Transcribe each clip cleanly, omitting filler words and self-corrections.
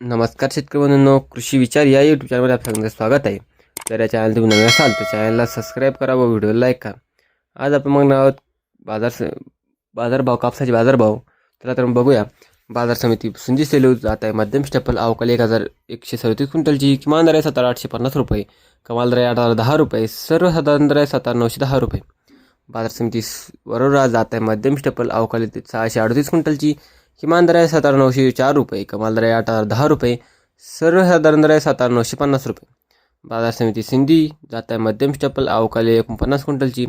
नमस्कार शेतकरी बंधूंनो, कृषी विचार या यूट्यूब चॅनलमध्ये आपलं सगळ्यांचं स्वागत आहे. तर या चॅनल तुम्ही नवीन असाल तर चॅनलला सबस्क्राईब करा व व्हिडिओला लाईक करा. आज आपण मग आहोत बाजारभाव, कापसाचे बाजारभाव. तर बघूया. बाजार समिती सुंजी सेलू जात आहे. मध्यम स्टेपल अवकाळी 1137 क्विंटलची किमान दर आहे 7,850 रुपये, कमाल दर आहे 8,010 रुपये, सर्वसाधारण दर आहे 7,910 रुपये. बाजार समिती वरोरा जात आहे. मध्यम स्टेपल अवकाळी 638 क्विंटलची किमान दर आहे 7,904 रुपये, कमाल दर आहे 8,010 रुपये, सर्वसाधारण दर आहे 7,950 रुपये. बाजार समिती सिंधी जात आहे. मध्यम स्टेपल अवकाळी 49 क्विंटलची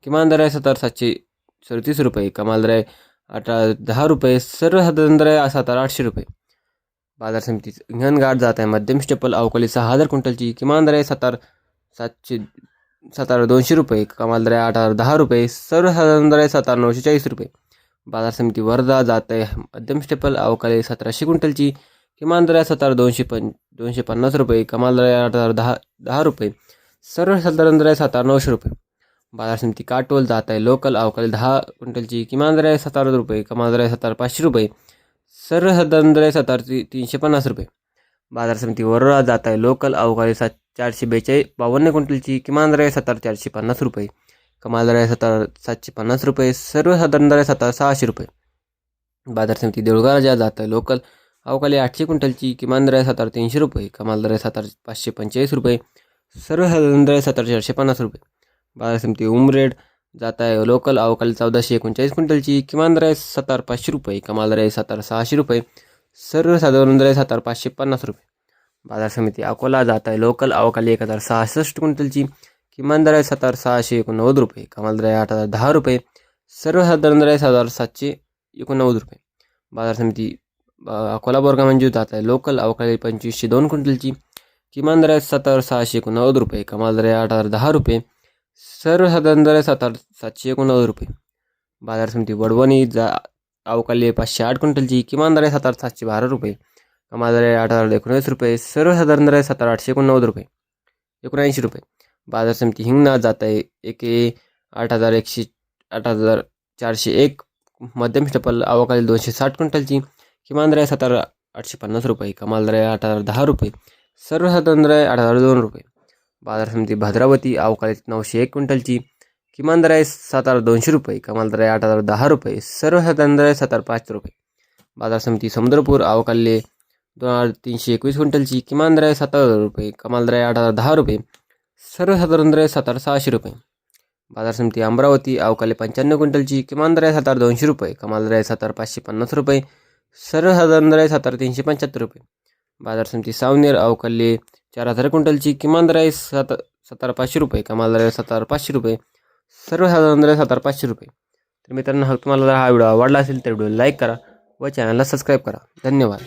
किमान दर आहे 7,737 रुपये, कमाल दर आहे 8,010 रुपये, सर्वसाधारण दर आहे 7,800 रुपये. बाजार समिती हिंगणघाट जात आहे. मध्यम स्टेपल अवकाळी 6,000 क्विंटलची किमान दर आहे 7,200 रुपये, कमाल दर आहे 8,010 रुपये, सर्वसाधारण दर आहे 7,940 रुपये. बाजार समिती वर्धा जात आहे. मध्यम स्टेपल अवकाळी 1,700 क्विंटलची किमान दर आहे 7,250 रुपये, कमाल दर आहे 8,010 रुपये, सर्वसाधारण दर आहे 7,900 रुपये. बाजार समिती काटोल जात आहे. लोकल अवकाळी 10 क्विंटलची किमान दर आहे 7,000 रुपये, कमाल दर आहे 7,500 रुपये, सर्वसाधारण दर आहे 7,350 रुपये. बाजार समिती वरोरा जात आहे. लोकल अवकाळी 452 क्विंटलची किमान दर आहे 7,450 रुपये, कमाल दर आहे 7,750 रुपये, सर्वसाधारण दर आहे 7,600 रुपये. बाजार समिती देऊळगाव जात आहे. लोकल अवकाळी 800 क्विंटलची किमान दर आहे 7,300 रुपये, कमाल दर आहे 7,545 रुपये, सर्वसाधारण दर आहे 7,450 रुपये. बाजार समिती उमरेड जात आहे. लोकल अवकाळी 1,439 क्विंटलची किमान दर आहे 7,500 रुपये, कमाल दर आहे 7,600 रुपये, सर्वसाधारण दर आहे 7,550 रुपये. बाजार समिती अकोला जात आहे. लोकल अवकाळी 1,066 क्विंटलची किमान दर आहे 7,689 रुपये, कमाल दर आहे 8,010 रुपये, सर्वसाधारण दर आहे 7,789 रुपये. बाजार समिती अकोला बोरगा मंजूर जात आहे. लोकल अवकाळी 2,502 क्विंटलची किमान दर आहे 7,689 रुपये, कमाल दर आहे 8,010 रुपये, सर्वसाधारण दर आहे 7,789 रुपये. बाजार समिती वडवणी अवकाळी 508 क्विंटलची किमान दर आहे 7,712 रुपये, कमाल दर आहे 8,019 रुपये, सर्वसाधारण दर आहे 7,889 रुपये 79 रुपये. बाजार समिती हिंगणा जात आहे. 8,401 मध्यम स्टेपल अवकाळी 260 क्विंटलची किमान दर आहे 7,850 रुपये, कमाल दर आहे 8,010 रुपये, सर्वसाधारण दर आहे 8,002 रुपये. बाजार समिती भद्रावती अवकाळी 901 क्विंटलची किमान दर आहे 7,200 रुपये, कमाल दर आहे 8,010 रुपये, सर्वसाधारण दर आहे 7,500 रुपये. बाजार समिती समुद्रपूर अवकाळी 2,321 क्विंटलची किमान दर आहे 7,000 रुपये, कमाल दर आहे 8,010 रुपये, सर्वसाधारण दर आहे 7,600 रुपये. बाजार समिती अमरावती अवकाळी 95 क्विंटलची किमान दर आहे 7,200 रुपये, कमाल दर आहे 7,550 रुपये, सर्वसाधारण दर आहे 7,375 रुपये. बाजार समिती सावनेर अवकाळी 4,000 क्विंटलची किमान दर आहे 7,500 रुपये, कमाल दर आहे 7,500 रुपये, सर्वसाधारण दर आहे 7,500 रुपये. तर मित्रांनो, तुम्हाला जर हा व्हिडिओ आवडला असेल तर व्हिडिओ लाईक करा व चॅनलला सबस्क्राईब करा. धन्यवाद.